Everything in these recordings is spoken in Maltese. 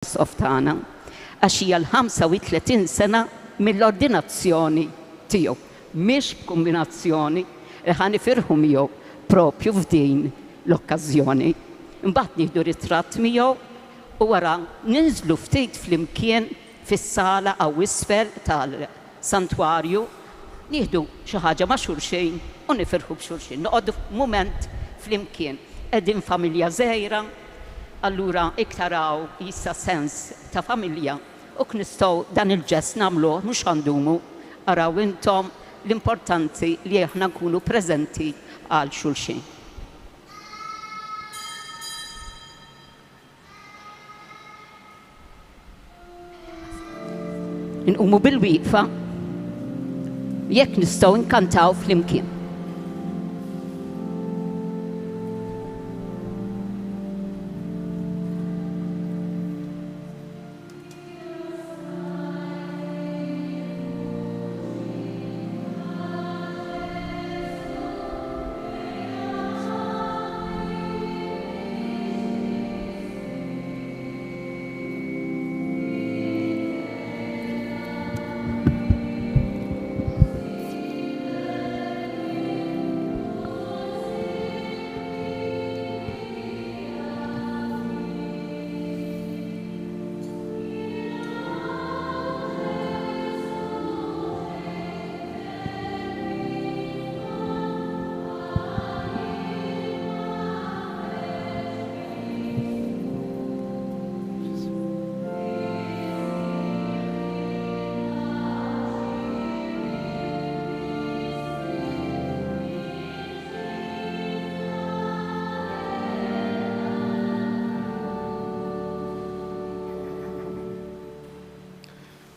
softana għax hija l-35 sena mill-ordinazzjoni tiegħu, mhix kombinazzjoni li ħanifirħu miegħu propju f'din l-okkażjoni. Imbagħad nieħdu ritratt miegħu u wara ninżlu ftit flimkien fis-sala aw isfel tal-santwarju, nieħdu xi ħaġa ma' xulxejn u nifirħu b'xulxin. Noqogħdu mument flimkien. Qegħdin familja żgħira, allura iktaraw jissa sens ta' familja u nistgħu dan il-ġest nagħmluh mhux għandumu araw intom l-importanti li aħna nkunu preżenti għal xulxin. Inqumu bil-wieqfa jekk nistgħu nkantaw flimkien.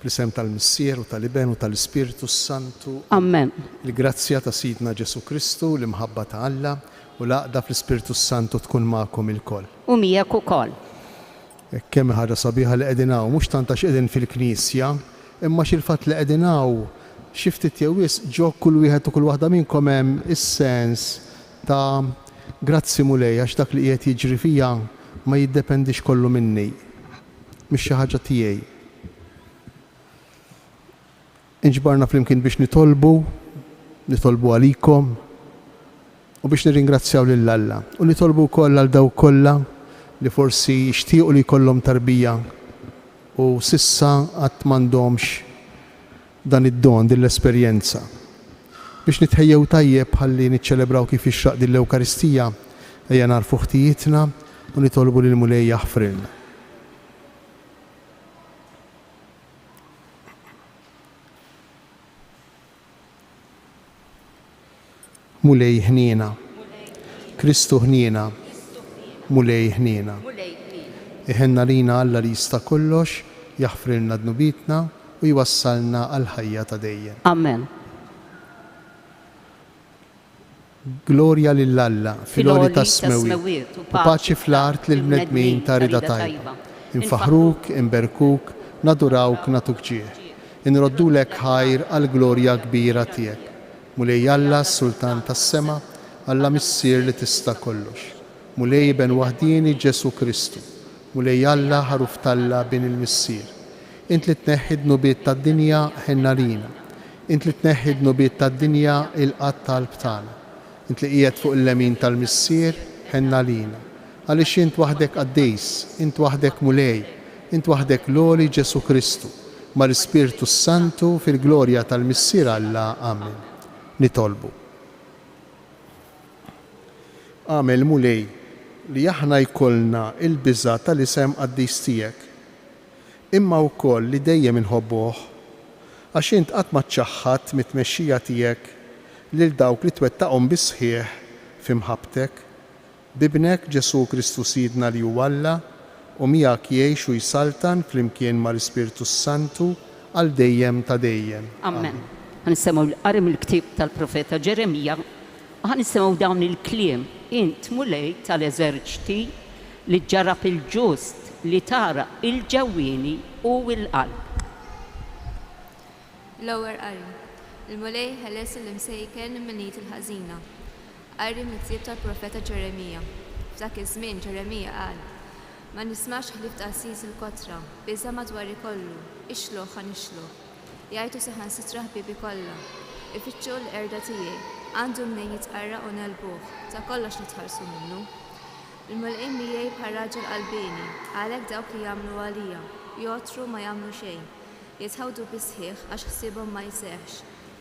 Bl-isem tal-Missier u tal-Iben u tal-Ispiritu Santu. Amen. Il-grazzja ta' Sidna Ġesu Kristu, l-imħabba ta' Alla u l-aqda fl-Ispiritu Santu tkun magħkom il-koll. U miegħek ukoll. Kemm ħaġa sabiħa li qegħdin hawn, mhux tant għax qegħdin fil-Knisja, imma xil-fatt li qegħdin hawn xi ftit jew ġo kull wieħed u kull waħda minnkom hemm is-sens ta' grazzi mulej għax dak li qiegħed jiġri fija ma jiddependix kollu minni. Mhix xi ħaġa tiegħi. Inġbarna flimkien biex nitolbu għalikom u biex nirringrazzjaw lil Alla u nitolbu wkoll għal daw kollha li forsi jixtiequ li jkollhom tarbija u sissa qatt m'għandhomx dan id-don din l-esperjenza. Biex nitħejjew tajjeb ħalli niċċelebraw kif ixraq din l-Ewkaristija ejja narfu ħtijietna u nitolbu lil Mulej jaħfrilna. Mulej ħniena, Kristu ħniena, Mulej ħniena. Iħenna lina Alla li jista' kollox, jaħfrilna dnubitna u jwassalna għal ħajja ta' dejjem. Amen. Glorja lill-Alla, filgħoli tas-smewiet u paċi fl-art lil bnedmin ta' rida tajba. Infaħruk, inberkuk, nadurawk, natuk ġieħ. Inroddulek ħajr għal glorja kbira tiegħek. Mulej Alla s-Sultan tas-sema, Alla Missier li tista' kollox. Mulej ben waħdini Ġesu Kristu. Mulej Alla ħaruf talla bin il-Missier. Int li tneħħi dnubiet tad-dinja ħenna lina. Int li tneħħi dnubiet tad-dinja il-qatt tal-qalb tagħna. Int li qiegħed fuq il-lemin tal-Missier ħenna lina. Għaliex int waħdek qaddejs, int waħdek Mulej, int waħdek loli Ġesu Kristu, mal-Ispiritu Santu fil-glorja tal-Missier Alla. Amen. Nitolbu. Għamel Mulej li aħna jkollna il-biża tal-isem qaddis tiegħek, imma wkoll li dejjem inħobbuh għax int qatt ma tċaħħad mit-tmexxija tiegħek lil dawk li twettaqhom bisħieħ f'imħabbtek bibnek Ġesu Kristu Sidna li huwa Alla u miegħek jgħix u jsaltan flimkien mal-Ispiritu Santu għal dejjem ta' dejjem. Amen. Ħanisemgħu l-qari mill-ktieb tal-Profeta Ġeremija u ħanisemgħu dawn il-kliem int Mulej tal-eżerċiti li ġarab il-ġust li tara il-ġewwieni u l-qalb. L-ewwel qari. Il-Mulej ħeles il-imsejken min-nit il-ħażina. Qari mill-ktieb tal-Profeta Ġeremija. F'dak iż-żmien Ġeremija qal: Ma nismax ħlif taqsis il-kotra, biża madwar ikollu, ixlu ħanixlu. Jgħidu seħan sitra ħbibi kollha. Ifittxu l-erda tiegħi, għandu mnejn jitqarra u nelbuh, ta' kollox nitħarsu minnu. Il-mulqin miegħi bħal raġel qalbini, għalhekk dawk li jagħmlu għalija, jotru ma jagħmlu xejn. Jitħawdu bisħiħ għax ħsiebhom ma jseħħx,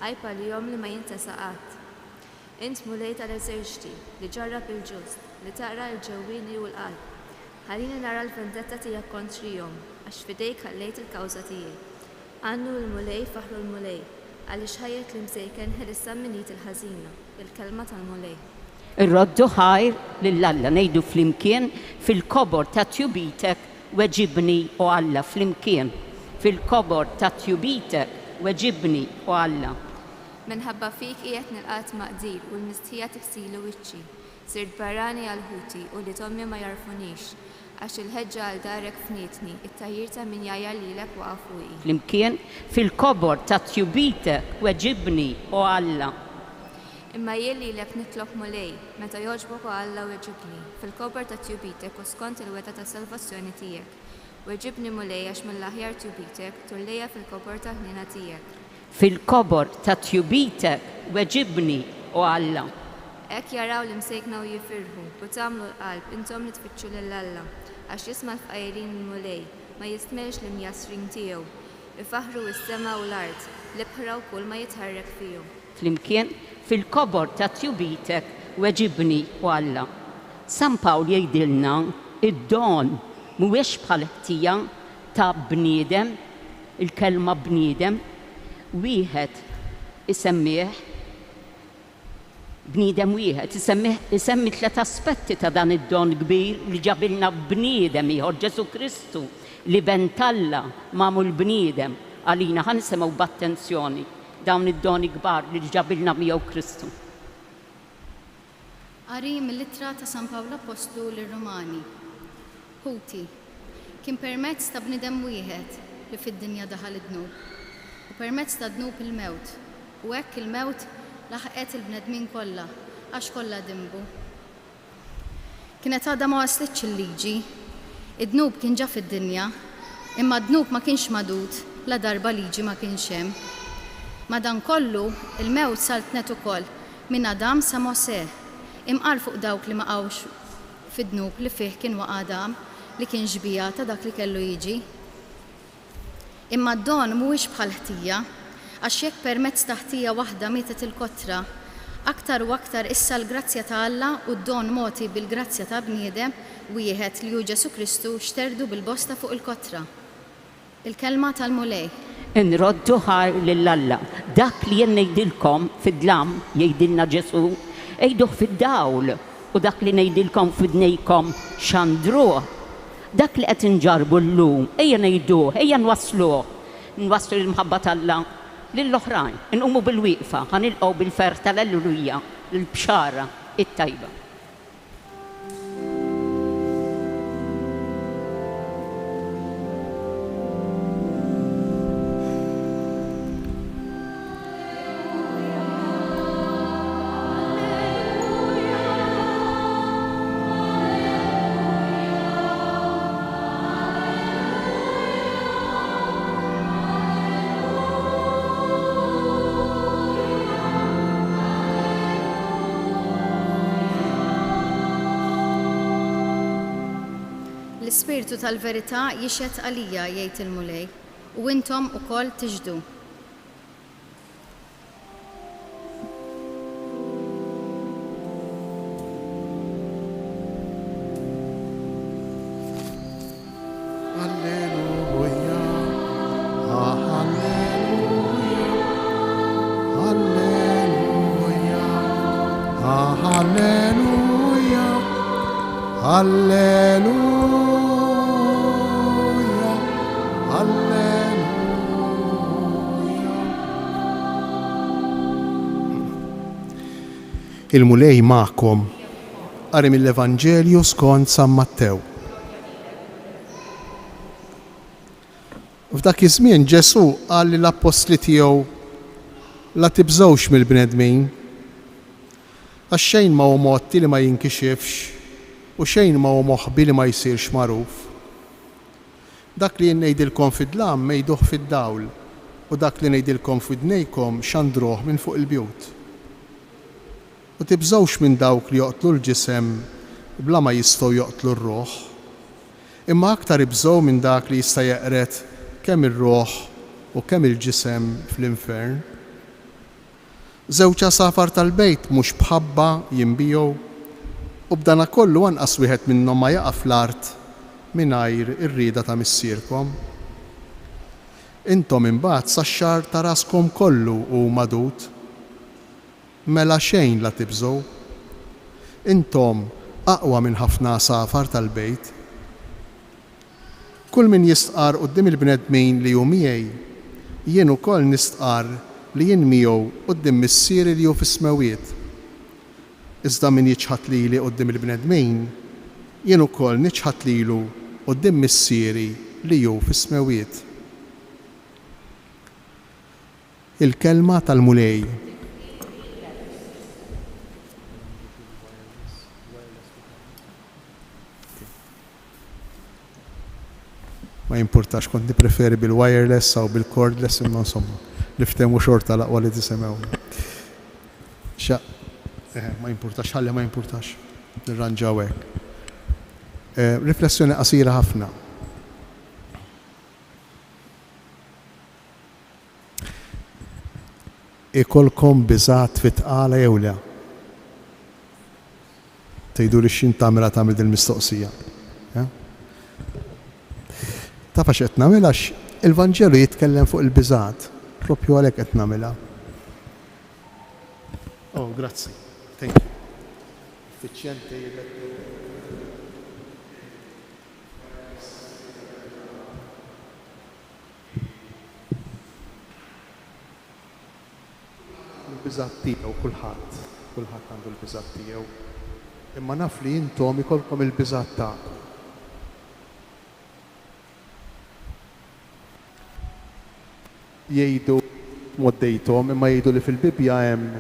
għajpa li jom li ma jintesa qatt. Int mulej tal-eżerċti li ġarrab il-ġust, li taqra l-ġewwini u l-qalb. Ħalini nara l-vendetta tiegħek kontrihom, għax fidejk ħallejt il-kawża tiegħi. Għannu l-mulej faħlu l-mulej, għaliex ħajjet li msejken ħelissa minit il-ħażina, il-kelma tal-mulej. Irroddu ħajr lill-Alla ngħidu flimkien fil-kobor ta' tjubitek weġibni u Alla flimkien. Fil-kobor ta' tjubitek weġibni u Alla. Minħabba fik qiegħed nilqat maqdir u l-mistħija tiksilu wiċċi. Sirt barrani għal-ħuti u li tommi ma jarfunix, għax il-ħeġġa għal darek fnietni, it-tajjir ta' min jajja lilek waqa' fuqi. Flimkien fil-kobor ta' tjubitek weġibni u Alla. Imma jelli lek nitlob mulej, meta joġbok Alla weġibni, fil-kobor ta' tjubitek u skont il-weta ta' salvazzjoni tiegħek. Weġibni mulej għax mill-aħjar tjubitek tullejja fil-kobor ta' ħnina tiegħek. Fil-kobor ta' tjubitek weġibni u Alla. Ek jaraw li msejkna u jifirħu, u tamlu l-qalb, intom li tfittxu l-Alla, għax jisma l-fqajrin mulej, ma jistmelx li mjasrin tiegħu. Ifaħru s-sema u l-art, l-ibħra u kull ma jitħarrek fiju. Flimkien fil-kobor ta' tjubitek weġibni u Alla. San Pawl jgħidilna id-don mhuwiex bħal ħtija ta' bniedem, il-kelma bniedem, wieħed isemmih bniedem wieħed, isemmi tliet aspetti ta' dan id-don kbir li ġabilna bniedem ieħor Ġesu Kristu li bentalla magħmul bniedem għalina ħan nisimgħu b'attenzjoni dawn id-doni kbar li ġabilna miegħu Kristu. Qari mill-ittra ta' San Pawlu Apostlu lir-Rumani. Ħuti, kien permezz ta' bniedem wieħed li fid-dinja daħal id-dnub u permezz ta' dnub il-mewt u hekk il-mewt laħqet il-bnedmin kollha għax kollha dimbu. Kienet għadha ma waslitx il-liġi, id-dnub kien ġa fid-dinja, imma d-dnub ma kienx madud la darba liġi ma kienx hemm. Madankollu il-mewt sar tnet ukoll minn Adam sa Mosè, imqar fuq dawk li ma qawx fid-dnub li fih kien waqa' Adam li kien ġbija ta' dak li kellu jiġi. Imma d-don mhuwiex bħal ħtija, għax jekk permezz ta' ħtija waħda mietet il-kotra, aktar u aktar issa l-grazzja ta' Alla u d-don moti bil-grazzja ta' bniedem wieħed li hu Ġesu Kristu xterdu bil-bosta fuq il-kotra. Il-kelma tal-mulej. Nroddu ħar lill-Alla. Dak li jien ngħidilkom fid-dlam jgħidilna Ġesu, ejduh fid-dawl u dak li ngħidilkom fidnejkom xandruh. Dak li qed inġarbu llum, ejja ngħiduh, ejja nwassluh. Nwasslu l-mħabba tal-Alla lill-oħrajn, inqumu bil-wieqfa, ħanilqgħu bil-fer tal-Alleluja, l-bxara it-tajba. L-Ispiritu tal-verità jixed għalija jgħid il-mulej u intom ukoll tiġdu. Alleluja, alleluja, alleluja, alleluja, alleluja. Il-mulej magħkom qari mill-Evanġelju skont San Mattew. F'dak iż-żmien Ġesu qal lill-Apostli tiegħu la tibżgħux mill-bnedmin għax xejn ma hu motti li ma jinkixifx u xejn ma hu moħħbi li ma jsirx magħruf. dak li ngħidilkom fid-dlam mejduh fid-dawl u dak li ngħidilkom f'idnejkom xandruh minn fuq il-bjut. U tibżgħux minn dawk li joqtlu l-ġisem bla ma jistgħu joqtlu r-ruħ, imma aktar ibżgħu minn dak li jista' jeqret kemm ir-ruħ u kemm il-ġisem fl-infern. Żewġ safar tal-bejt mhux bħabba jinbijew u b'dana kollu anqas wieħed minnhom ma jaqa' fl-art mingħajr ir-rieda ta' missierkom. Intom imbagħad sax-xahar ta' raskom kollu hu madud, mela xejn la tibżgħu. Intom aqwa minn ħafna safar tal-bejt. Kull min jistqar quddiem il-bnedmin li hu miegħi, jien ukoll nistqar li jien miegħu quddiem missieri li hu fis-smawiet. Iżda min jiċħad lili quddiem il-bnedmin, jien ukoll niċħad lilu quddiem missieri li hu fis-smawiet. Il-kelma tal-mulej. Ma jimpurtax kont nippreferi bil-wireless aw bil-cordless imma insomma niftehmu xorta l-aqwa li tisemgħu. Ma jimpurtax, ħalli ma jimpurtax. Nirranġaw hekk. Riflessjoni qasira ħafna. Ikolkom biżgħat fit-tqala jew le? Tgħidu li x'in tagħmilha tagħmel din il-mistoqsija. Taf għax qed nagħmilha il-Vanġelu jitkellem fuq il-biżgħat, proprju għalhekk qed nagħmilha. Oh, grazzi. Thank you. Effiċjenti. Il-biżgħat tiegħu kulħadd għandu l-biżgħat tiegħu. Imma naf li intom ikolkom il-biżgħat tagħkom. Jgħidu moddejthom imma jgħidu li fil-Bibja hemm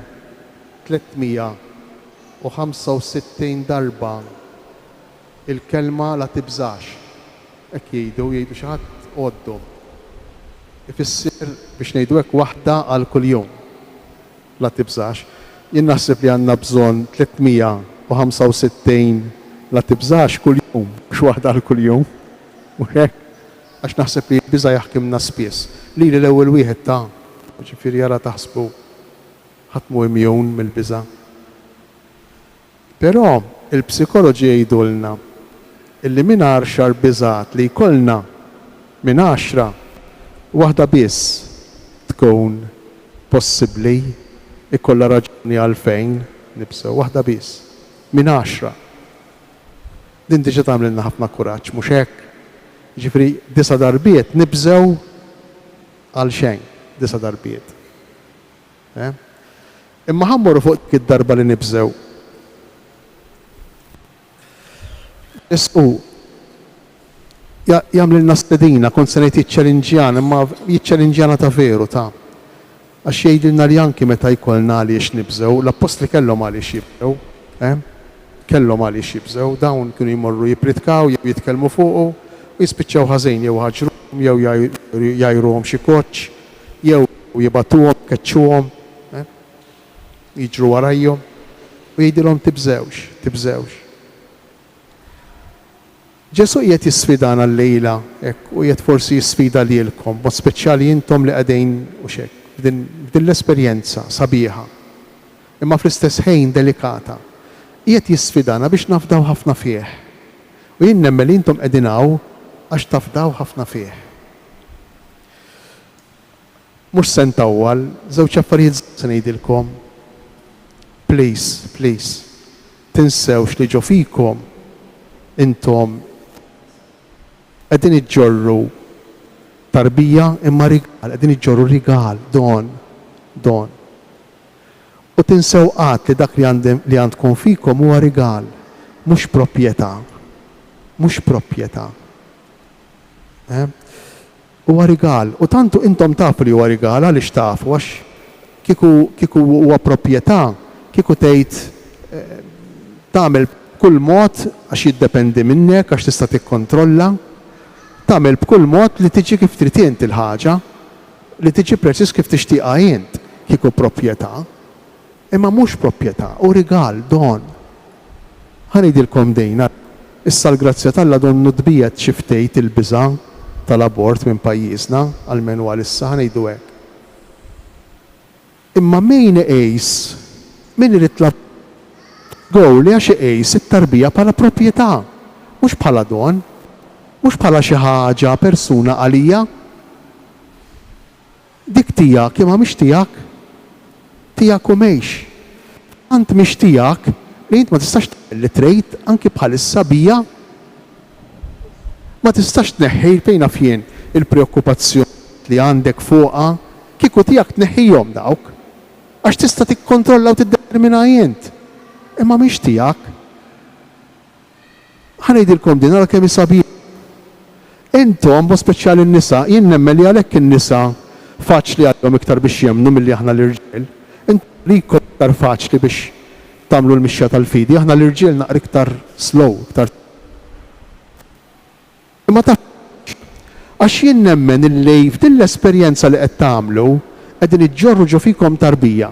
365 darba il-kelma la tibżax. Hekk jgħidu xi ħadd għoddu. Ifisser biex ngħidu hekk waħda għal kuljum. La tibżax. Jien naħseb li għandna bżonn 365 la tibżax kuljum, mhux waħda għal kuljum. U hekk għax naħseb li l-biża' jaħkimna spiss. Li l-ewwel wieħed ta' ġifieri jara taħsbu ħatmu imjun mill-biża'. Però il-psikoloġi jgħidulna illi minn 10 biżgħat li jkollna minn 10 waħda biss tkun possibbli ikollha raġuni għalfejn nibsew waħda biss minn 10. Din diġà tagħmlilna ħafna kuraġġ mhux hekk. Ġifieri 9 darbiet nibżew għal xejn, 9 darbiet. Imma ħammuru fuq id-darba li nibżew. Isqu jagħmlilna stedina, kont se ngħid jiċċellinġjana, imma jiċċellinġjana ta' veru ta' għax jgħidilna li anki meta jkollna għaliex nibżew, l-appost li kellhom għaliex jibżew, kellhom għaliex jibżew, dawn kienu jmorru jipritkaw, jew jitkellmu fuqu, u jispiċċaw ħażin jew ħaġru jew jajruhom xi koċċ, jew jibatuhom, keċċuhom, jiġru warajhom u jgħidilhom tibżewx. Ġesu qiegħed jisfidana llejla hekk u qiegħed forsi jisfida lilkom, mod speċjali intom li qegħdin u xekk f'din l-esperjenza sabiħa. Imma fl-istess ħin delikata. Qiegħed jisfidana biex nafdaw ħafna fih. U jien nemmen li intom qegħdin hawn għax tafdaw ħafna fih. Mhux se ntawwal, żewġ affarijiet se ngħidilkom. Please, tinsewx li ġo fikom intom qegħdin iġġorru tarbija imma rigal, qegħdin iġġorru rigal, don. U tinsew qatt li dak li għandkom fikom huwa rigal, mhux proprjetà. Huwa rigal, u tantu intom tafu li huwa rigal għaliex tafu għax kieku huwa proprjetà, kieku tgħid tagħmel kull mod għax jiddependi minnek, għax tista' tikkontrolla, tagħmel b'kull mod li tiġi kif trid int il-ħaġa, li tiġi preċiż kif tixtieqha int kieku proprjetà, imma mhux proprjetà u rigal, don. Ħanejdilkom dejna, issa l-grazzja tal-Alla donnu dbiet xi ftejt il-biża' tal-abort minn pajjiżna, għalmenu għalissa ħanejdu hekk. Imma min iqis, min irid gowli għax iqis it-tarbija bħala proprjetà, mhux bħala don, mhux bħala xi ħaġa persuna għalija. Dik tiegħek imma mhix tiegħek, tiegħek u mhix. Ant mhix tiegħek li int ma tistax li trejt anki bħalissa bija. Ma tistax tneħħi fejn fien il-preokkupazzjoni li għandek fuqha kieku tiegħek tneħħihom dawk. Għax tista' tikkontrolla u tiddetermina int. Imma mhix tiegħek. Ħanejdilkom din ara kemm isabija. Intom bo speċjali n-nisa, jien nemmen li għalhekk in-nisa faċli għadhom iktar biex jemnu milli aħna l-irġiel. Intom li iktar faċli biex tagħmlu l-mixja tal-fidi, aħna l-irġiel naqra iktar slow, iktar. Imma taf għax jien nemmen illi f'din l-esperjenza li qed tagħmlu qegħdin iġġorru fikom tarbija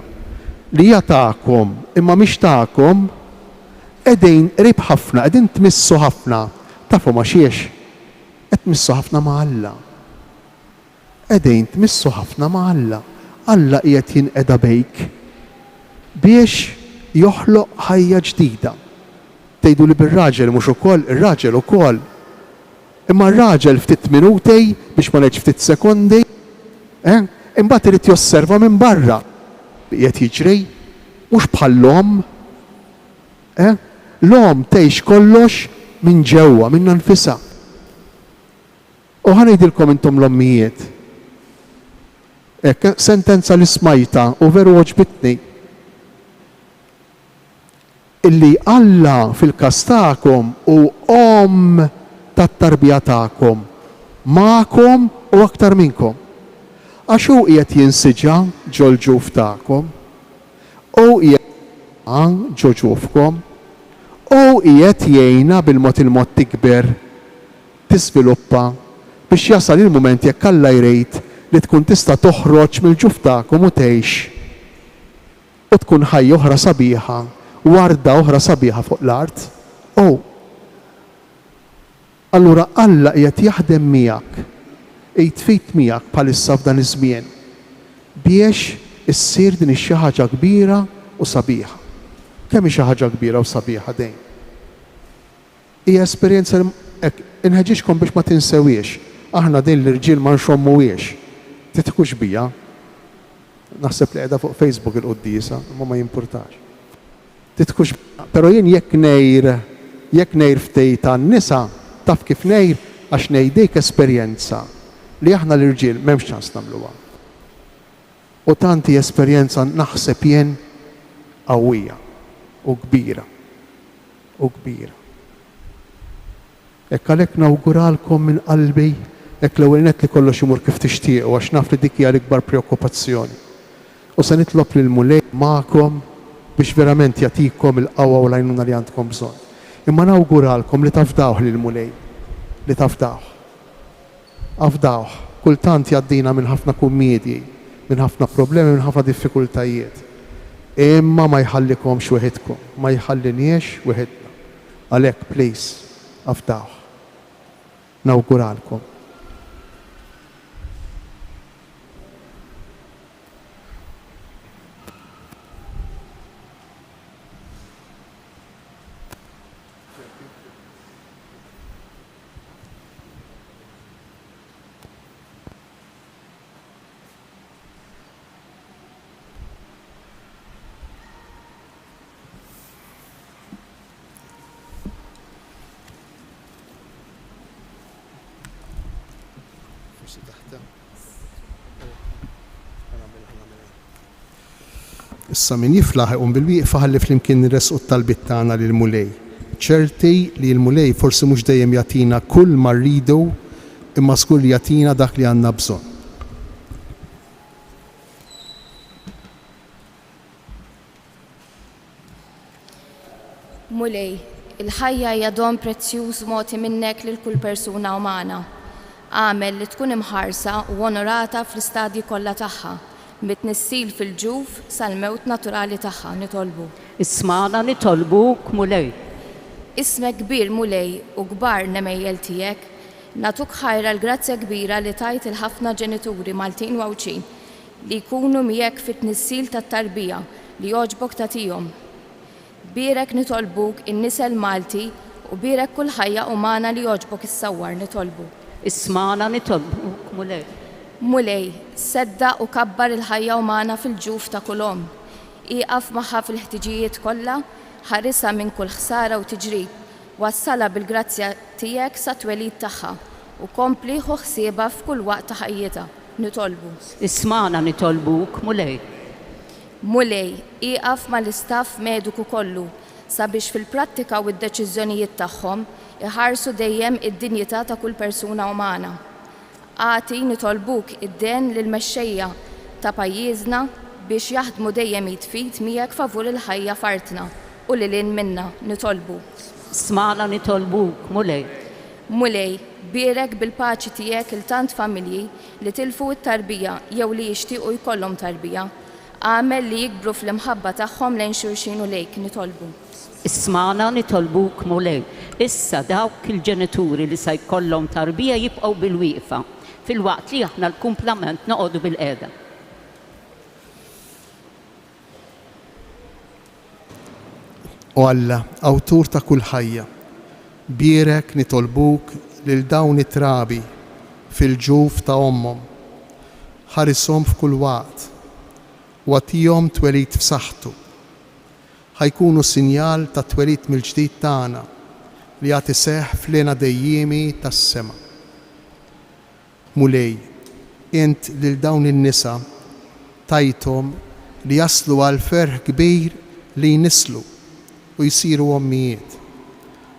li hija tagħkom imma mhix tagħkom qegħdin qrib ħafna, qegħdin tmissu ħafna. Tafu ma xiex? Qed tmissu ħafna ma' Alla. Qegħdin tmissu ħafna ma' Alla. Alla qiegħed jinqeda bejk biex joħloq ħajja ġdida. Tgħidu li bir-raġel mhux ukoll, ir-raġel ukoll. Imma r-raġel ftit minuti biex ma ngħidx ftit sekondi, imbagħad irid josserva minn barra li qed jiġri mhux bħall-om. L-om tgħix kollox minn ġewwa, minn nfisha. U ħanejdilkom intom l-ommijiet. Sentenza li smajta u veru oġbitni. Illi Alla fil-każ tagħkom u om tat-tarbija tagħkom magħkom u aktar minnkom. Għax hu qiegħed jinsiġa ġol ġuf tagħkom, u qiegħed ġo ġufkom, u qiegħed jgħinha bil-mod il-mod tikber, tiżviluppa biex jasal il-mument jekk Alla jrid li tkun tista' toħroġ mill-ġuf tagħkom u tgħix u tkun ħajja oħra sabiħa, warda oħra sabiħa fuq l-art. Allura Alla qiegħed jaħdem miegħek, jitfit miegħek bħalissa f'dan iż-żmien biex issir din xi ħaġa kbira u sabiħa. Kemm hi xi ħaġa kbira u sabiħa dejn. Hija esperjenza inħeġġixkom biex ma tinsewiex. Aħna din l-irġiel ma nxommuwiex. Titkux bija. Naħseb li qiegħda fuq Facebook il-quddiesa, ma jimpurtax. Titkux, però jien jekk ngħid ftehim tan-nisa taf kif ngħid għax ngħidejk esperjenza li aħna l-irġiel m'hemmx ċans nagħmluha. U tanti esperjenza naħseb jien qawwija u kbira. Hekk għalhekk nawguralkom minn qalbi hekk l-ewwel nett li kollox imur kif tixtiequ għax naf li dik hija l-ikbar preokkupazzjoni. U se nitlob lil mulej magħkom biex verament jagħtikom il-qawwa u l-għajnuna li għandkom bżonn. Imma nawguralkom li tafdawh lil mulej, li tafdawh. Afdawh, kultant jgħaddina minn ħafna kummedji, minn ħafna problemi, minn ħafna diffikultajiet. Imma ma jħallikomx weħidkom, ma jħalliniex weħidna. Għalhekk please, afdawh. Nawguralkom. Issa min jiflaħ bil-wieqfa ħalli flimkien nirresqu t-talbiet tagħna lil mulej. ċerti li l-mulej forsi mhux dejjem jagħtina kull ma rridu imma żgur li jagħtina dak li għandna bżonn. Mulej, il-ħajja hija don prezzjuż mogħti minnek lil kull persuna umana. għamel li tkun imħarsa u onorata fl-istadji kollha tagħha, mit-tnissil fil-ġuf sal-mewt naturali tagħha nitolbu. Ismana nitolbuk Mulej. Ismek kbir Mulej u kbar nemejjel tiegħek, natuk ħajra l-grazzja kbira li tajt il-ħafna ġenituri Maltin u Awċin li jkunu miegħek fit-tnissil tat-tarbija li jogħġbok tagħtihom. Birek nitolbuk in-nisel Malti u birek kull ħajja umana li jogħġbok issawwar nitolbu. Ismana nitolbuk Mulej. Mulej, sedda u kabbar il-ħajja umana fil-ġuf ta' kulhom. Iqaf magħha fil-ħtiġijiet kollha, ħarisa minn kull ħsara u tiġrib, wassala bil-grazzja tiegħek sa twelid tagħha u kompli ħsiebha f'kull waqt ta' ħajjitha. Nitolbu. Ismana nitolbuk Mulej. Mulej, iqaf mal-istaff mediku kollu sabiex fil-prattika u d-deċiżjonijiet tagħhom iħarsu dejjem id-dinjità ta' kull persuna umana. Għati nitolbuk id-den lill-mexxejja ta' pajjiżna biex jaħdmu dejjem jitfit miegħek favur il-ħajja fartna u lilin minna nitolbu. Ismana nitolbuk Mulej. Mulej, birek bil-paċi tiegħek il-tant familji li tilfu t-tarbija jew li jixtiequ jkollhom tarbija, għamel li jikbru fl-imħabba tagħhom lejn xulxin u lejk nitolbu. Ismana nitolbuk Mulej. Issa dawk il-ġenituri li se jkollhom tarbija jibqgħu bil-wieqfa fil-waqt li aħna l-kumplament noqogħdu bil-qiegħda. U Alla, awtur ta' kull ħajja, birek nitolbuk lil dawn it-trabi fil-ġuf ta' ommhom, ħarishom f'kull waqt u għatihom twelid f'saħħtu. ħajkunu sinjal ta' twelid mill-ġdid tagħna li jagħti seħħ f'lena dejjiemi tas-sema. Mulej, int lil dawn in-nisa tajthom li jaslu għal ferħ kbir li jnislu u jsiru ommijiet.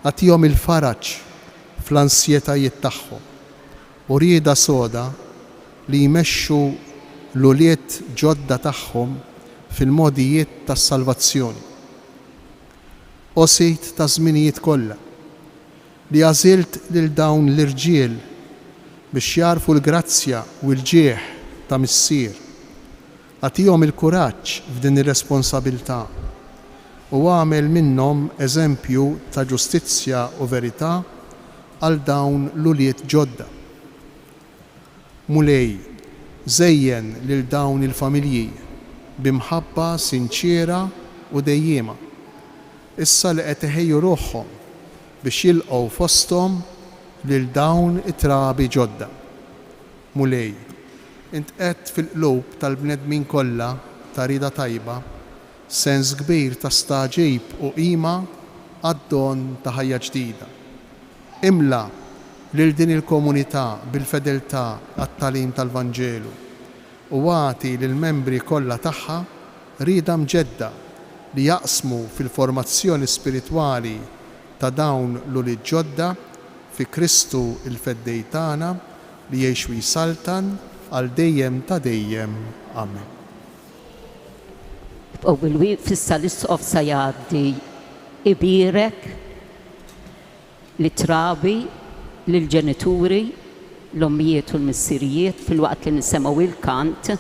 Għatihom il-faraġġ fl-ansjetajiet tagħhom u rieda soda li jmexxu l-uliet ġodda tagħhom fil-modijiet tas-salvazzjoni. Osit ta' żminijiet kollha li għażilt lil dawn l-irġiel biex jarfu l-grazzja u l-ġieħ ta' missier. Għatihom il-kuraġġ f'din ir-responsabilità u għamel minnhom eżempju ta' ġustizzja u verità għal dawn l-uliet ġodda. Mulej, żejjen lil dawn il-familji bimħabba sinċiera u dejjiema. Issa li qed iħejju ruħhom biex jilqgħu fosthom lil dawn it-trabi ġodda. Mulej, int qed fil-qlub tal-bnedmin kollha ta' rieda tajba sens kbir ta' staġib u qima għad-don ta' ħajja ġdida. Imla lil din il-komunità bil-fedeltà għat-talim tal-Vanġelu u għati lill-membri kollha tagħha rieda mġedda li jaqsmu fil-formazzjoni spiritwali ta' dawn l-ulied ġodda fi Kristu il-feddej tagħna li jgħix jisaltan għal dejjem ta' dejjem. Amen. U bil-wieq fissa l-isqof sa jgħaddi ibirek li trabi lill-ġenituri, l-ommijiet u l-missirijiet fil-waqt li nisemgħu il-kant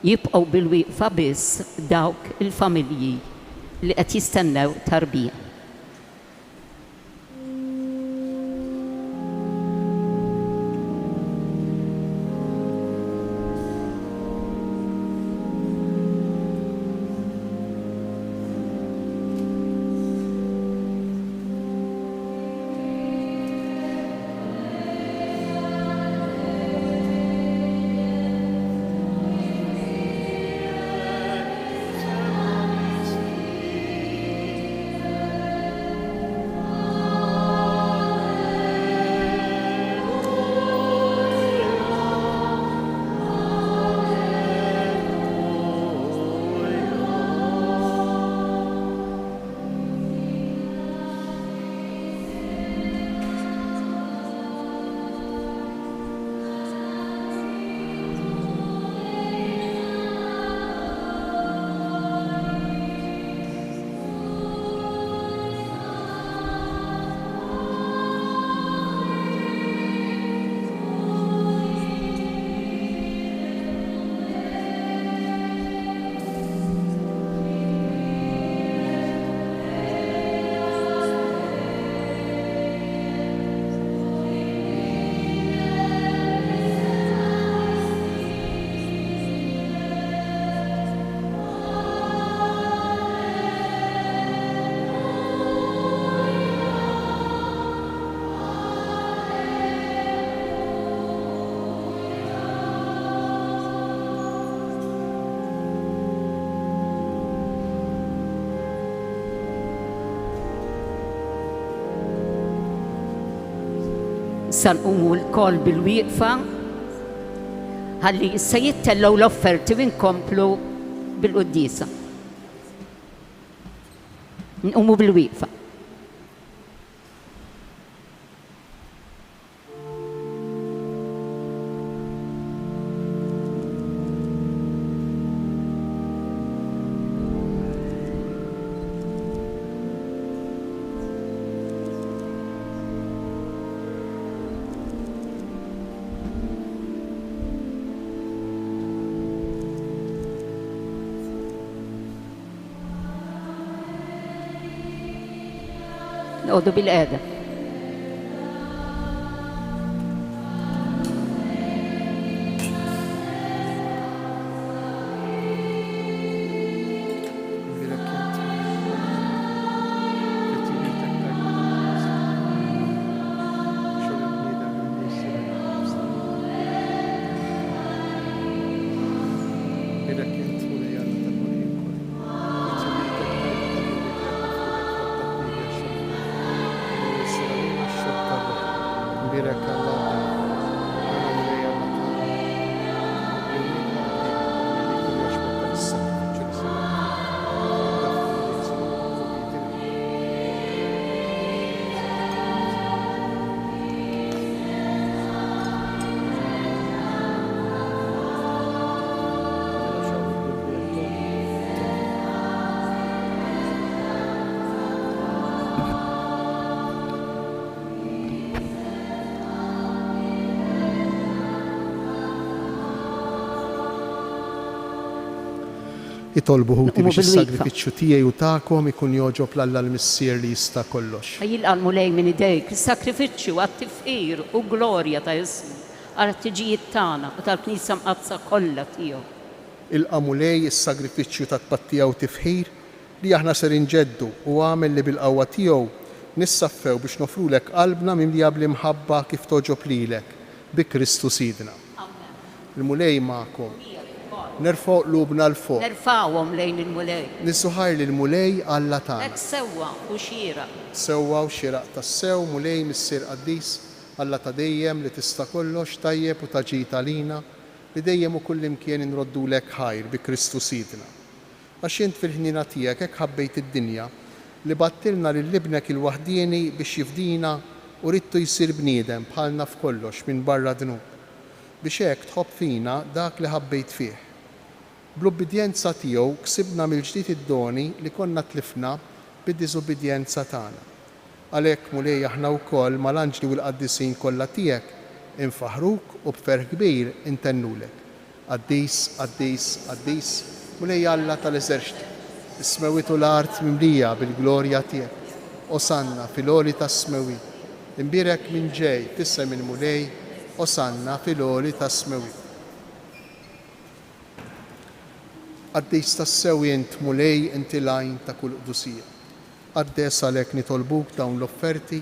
jibqgħu bil-wieqfa biss dawk il-familji li qed jistennew tarbija. sanqumu l-koll bil-wieqfa ħalli issa jittellaw l-offerti vinkomplu bil-qudiesa. Nqumu bil-wieqfa. نقعدوا بالقعدة. Itolbu ħuti biex is-sagrifiċċju tiegħi u tagħkom ikun joġob l-Alla l-Missier li jista' kollox. Jilqalmu lejn minn idejk is-sakrifiċċju għat-tifqir u glorja ta' Jessu għat-tiġijiet tagħna u tal-Knisja mqazza kollha tiegħu. Ilqamu lej is-sagrifiċċju tat-tpattija u tifħir li aħna ser inġeddu u għamel li bil-qawwa tiegħu nissaffew biex nofrulek qalbna mimlija bl-imħabba kif toġob lilek bi Kristu Sidna. Il-mulej magħkom. Nerfgħu qlubna l-fuq. Nerfgħuhom lejn il-mulej. Nissuħar li l-mulej Alla tagħna. Hekk sewwa u xieraq. Sewwa u xieraq tas-sew mulej missier qaddis Alla ta' dejjem li tista' kollox tajjeb u taġid għalina li dejjem u kullimkien inroddulek ħajr bi Kristu Sidna. Għax int fil-ħnina tiegħek hekk ħabbejt id-dinja li battilna lil ibnek il-waħdieni biex jifdina u ridtu jsir bniedem bħalna f'kollox minn barra dnub. Biex hekk tħobb fina dak li ħabbejt fih. Bl-obbedjenza tiegħu ksibna mill-ġdid id-doni li konna tlifna bid-diżobbedjenza tagħna. Għalhekk mulej aħna wkoll mal-anġli u l-qaddisin kollha tiegħek infaħruk u b'ferħ kbir intennulek. Qaddis, qaddis, qaddis, mulej Alla tal-eżerċti, is-smewit u l-art mimlija bil-glorja tiegħek. Osanna fil-għoli tas-smewit. Imbirek minn ġej f'isem il-mulej, osanna fil-għoli tas-smewit. Qaddis tas-sew int mulej inti lajn ta' kull qdusija. Qaddes għalhekk nitolbuk dawn l-offerti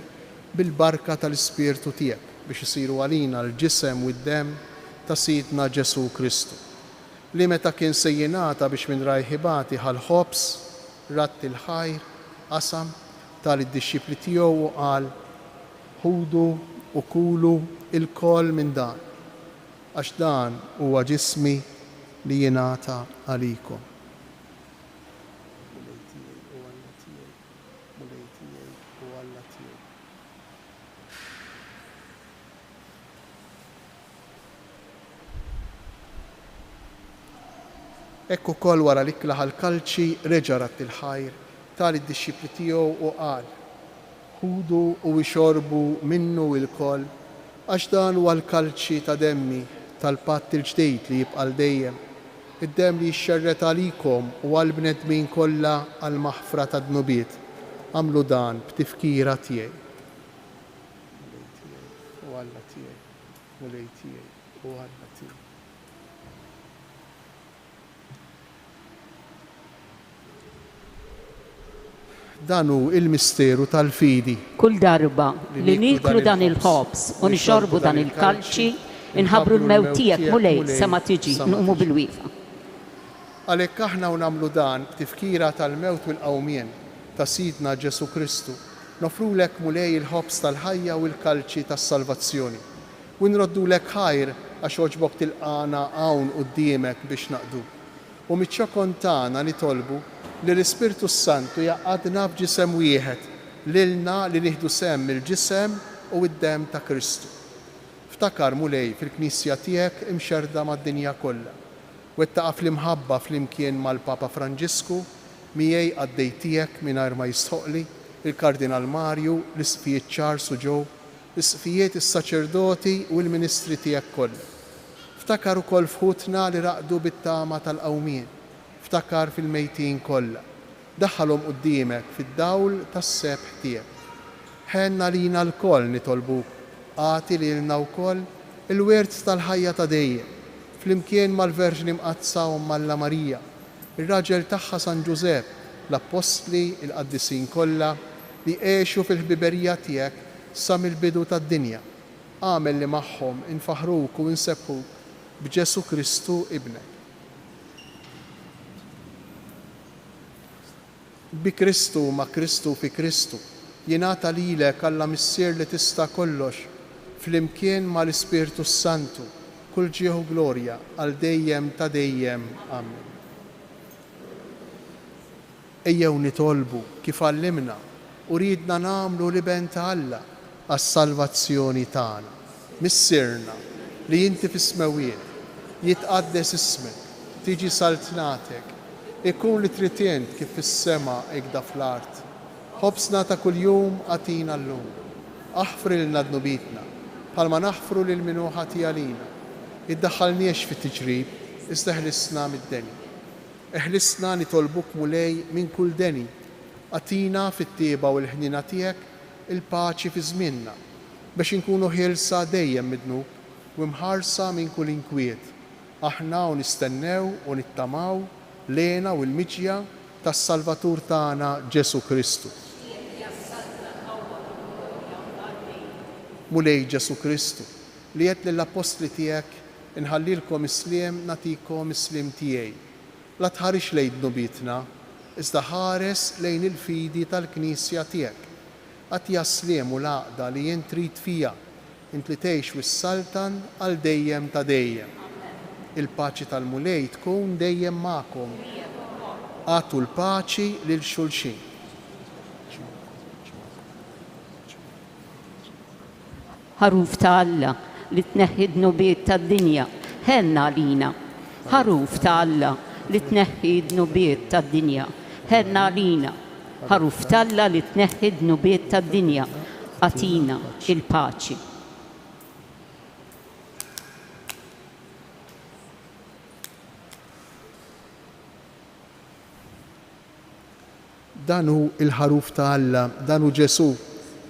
bil-barka tal-Ispirtu tiegħek biex isiru għalina l-ġisem u d-demm ta' Sidna Ġesu Kristu. Li meta kien sejjinata biex minn rajħibati ħal-ħobs, ratt il-ħajr, qasam tal-id-dixxipli tiegħu u qal ħudu u kulu il-koll minn dan, għax dan huwa ġismi li jingħata għalikom. Ekku kol wara li klaħ l-kalċi reġa' ratt il-ħajr tal id-dixxipli tiegħu u qal ħudu u ixorbu minnu il-koll għax dan huwa l-kalċi ta' demmi tal-patt il-ġdejd li jibqa' dejjem, id-demm li jixxerret għalikom u għall-bnedmin kollha għall-maħfra ta' dnubiet. Għamlu dan b'tifkira tiegħi. U Alla tiegħi, mulej tiegħi u Alla tiegħi. Dan hu il-misteru tal-fidi. Kull darba li niklu dan il-ħobs u nixorbu dan il-kalċi, inħabru l-mewt tiegħek mulej sa ma tiġi nqumu bil-wieqfa. Għalhekk aħna u nagħmlu dan b'tifkira tal-mewt u l-qawmien ta' Sidna Ġesu Kristu, nofrulek mulej il-ħobs tal-ħajja u l-kalċi tas-salvazzjoni. U nroddulek ħajr għax oġbok tilqana hawn quddiemek biex naqdu. U miċ-ċokon tagħna nitolbu li l-Ispirtu Santu jaqgħadna b'ġisem wieħed lilna li nieħdu semm il-ġisem u d-dem ta' Kristu. Ftakar mulej fil-Knisja tiegħek imxerda mad-dinja kollha. Wettaqa fl-imħabba fl-imkien mal-Papa Franġisku, miegħi għaddej tiegħek mingħajr ma jistħoqli, il-Kardinal Marju, l-isfijiet Charles u Joe, l-isfijiet is-saċerdoti u l-ministri tiegħek kollha. Ftakar ukoll fħutna li raqdu bit-tama tal-qawmien, ftakar fil-mejtin kollha. Daħħalhom quddiemek fid-dawl tas-sebħ tiegħek. Ħenna lina l-koll nitolbuk, għati lilna wkoll il-wirt tal-ħajja ta' dejjem, flimkien mal-Verġni Mqazza u Malla Marija, ir-raġel tagħha San Ġusepp, l-Apostli, il-Qaddisin kollha li għexu fil-ħbiberija tiegħek sa mill-bidu tad-dinja. Għamel li magħhom infaħruk u nsebħuk b'Ġesu Kristu ibnek. Bi Kristu ma' Kristu fi Kristu, jingħata lilek Alla Missier li tista' kollox, flimkien mal-Ispirtu Santu, kull ġieħu glorja għal dejjem ta' dejjem. Amen. Ejjew nitolbu kif għallimna u ridna nagħmlu li ben ta' Alla għas-salvazzjoni tagħna. Missirna li inti fis-smawiet, jitqaddes ismek, tiġi saltnatek, ikun li tritient kif fis-sema ikda fl-art. Ħobsna ta' kuljum għatina llum. Aħfri lilna dnubitna, bħalma naħfru lil min hu ħatija lina. Iddaħħalniex fit-tiġrib, iżda ħlisna mid-deni. Eħlisna nitolbuk mulej minn kull deni. Għatina fit-tieba u l-ħnina tiegħek il-paċi fi żmienna biex inkunu ħielsa dejjem mid-dnub u mħarsa minn kull inkwiet. Aħna u nistennew u nittamaw lena u l-miġja tas-Salvatur tagħna Ġesu Kristu. Mulej Ġesu Kristu li qed lill-Apostli tiegħek inħallilkom isliem nagħtikom isliem tiegħi. La tħarix lejn dnubitna, iżda ħares lejn il-fidi tal-Knisja tiegħek. Għatja sliem u laqda li jien trid fija, int li tgħix wis-saltan għal dejjem ta' dejjem. Il-paċi tal-mulej tkun dejjem magħkom. Għatu l-paċi lil xulxin. Ħaruf ta' Alla li tneħħi d-nubiet tad-dinja, ħenna għalina. Ħaruf ta' Alla li tneħħi d-nubiet tad-dinja, ħenna għalina. Ħaruf ta' Alla li tneħħi d-nubiet tad-dinja, għatina il-paċi. Danu il-ħaruf ta' Alla, danu Ġesu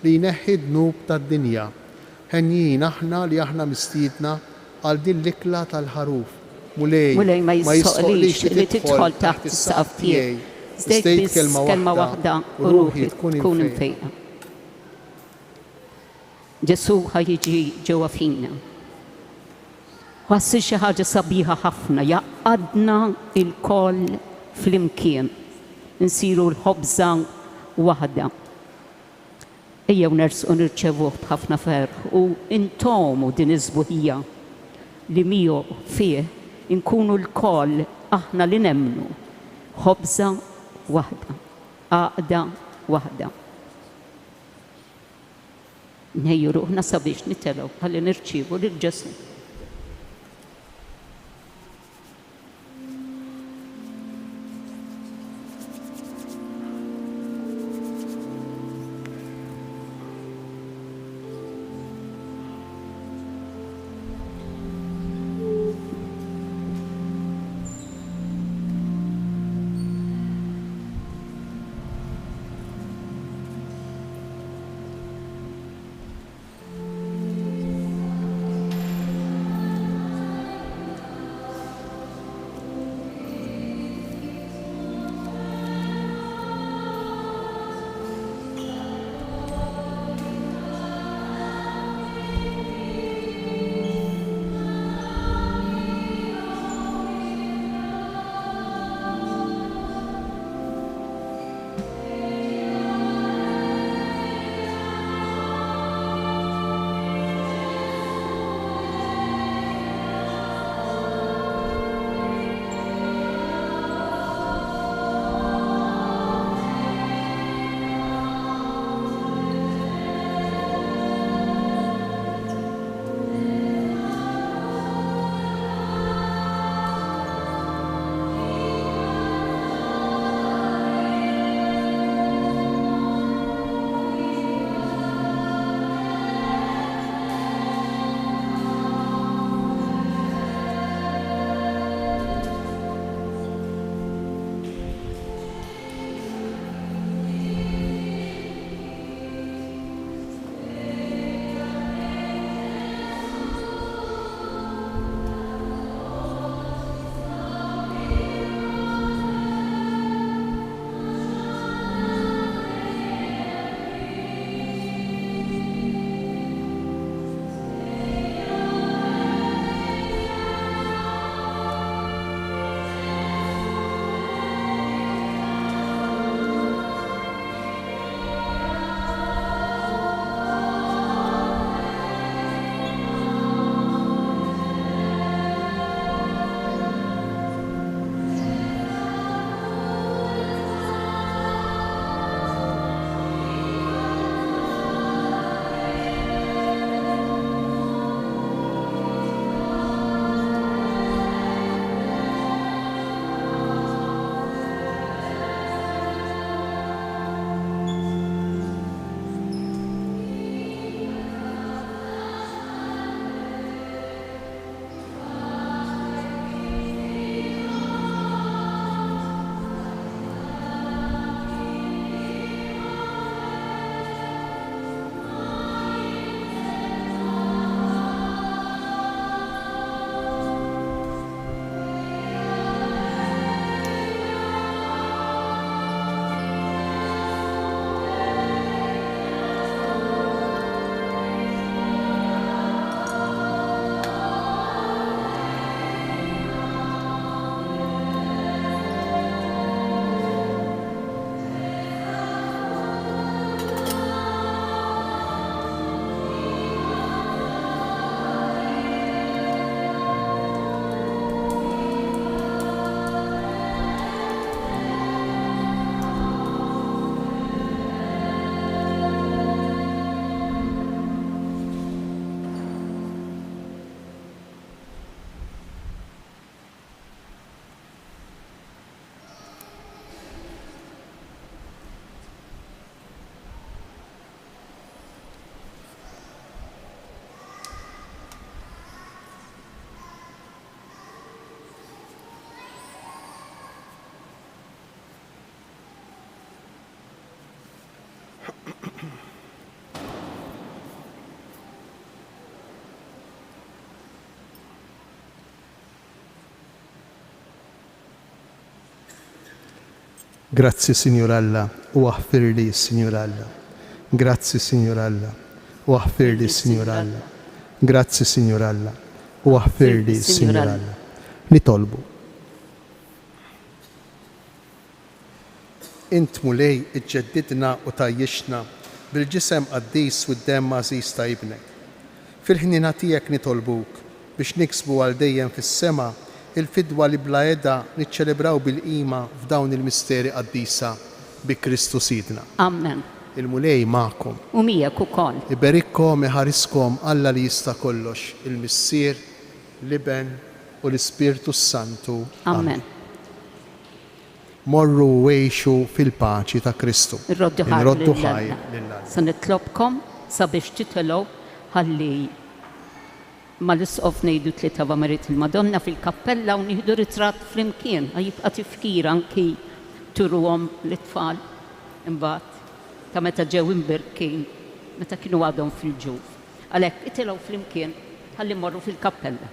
li jneħħi d-dnub tad-dinja. Ħenjin aħna li aħna mistiedna għal din l-ikla tal-ħaruf. Mulej ma jissoqlix li tidħol taħt is-saqaf tiegħi. Żdejt biss kelma waħda u ruħi tkun imfejqa. Ġesu ħajjiġi ġewwa fina. Ħassir xi ħaġa sabiħa ħafna, jaqadna il-koll flimkien. Nsiru l-ħobża waħda. Ejjew nersqu nirċevuh b'ħafna ferħ u intomu din iż-żbuħija li miegħu fih inkunu l-koll aħna li nemmnu ħobża waħda, għaqda waħda. Nħejju ruħna sabiex nitelgħu ħalli nirċievu lil Ġesu. Grazzi Signor Alla u aħfir li Signor Alla. Grazzi Signor Alla u aħfir li Signor Alla. Grazzi Signor Alla u aħfir li Signor Alla. Nitolbu. Int mulej iġġeddidna u tajjixna bil-ġisem qaddis u d-dem għażiż ta' ibnek. Fil-ħnina tiegħek nitolbuk biex niksbu għal dejjem fis-sema il-fidwa li bla edha niċċelebraw bil-qima f'dawn il-misteri qaddisa bi Kristu Sidna. Amen. Il-mulej magħkom. U miegħek ukoll. Iberikkom iħariskom Alla li jista' kollox, il-Missier, l-Iben u l-Ispirtu Santu. Amen. Morru wejxu fil-paċi ta' Kristu. Irroddu ħajr lil-Alla. Se nitlobkom sabiex titelgħu ħalli ma l-isqof ngħidu tlieta v'Amerit il-Madonna fil-kappella u nieħdu ritratt flimkien jibqa' tifkir anki turuhom l-itfal imbagħad ta' meta ġew imbirkin meta kienu għadhom fil-ġuf. Għalhekk itilgħu flimkien ħalli mmorru fil-kappella.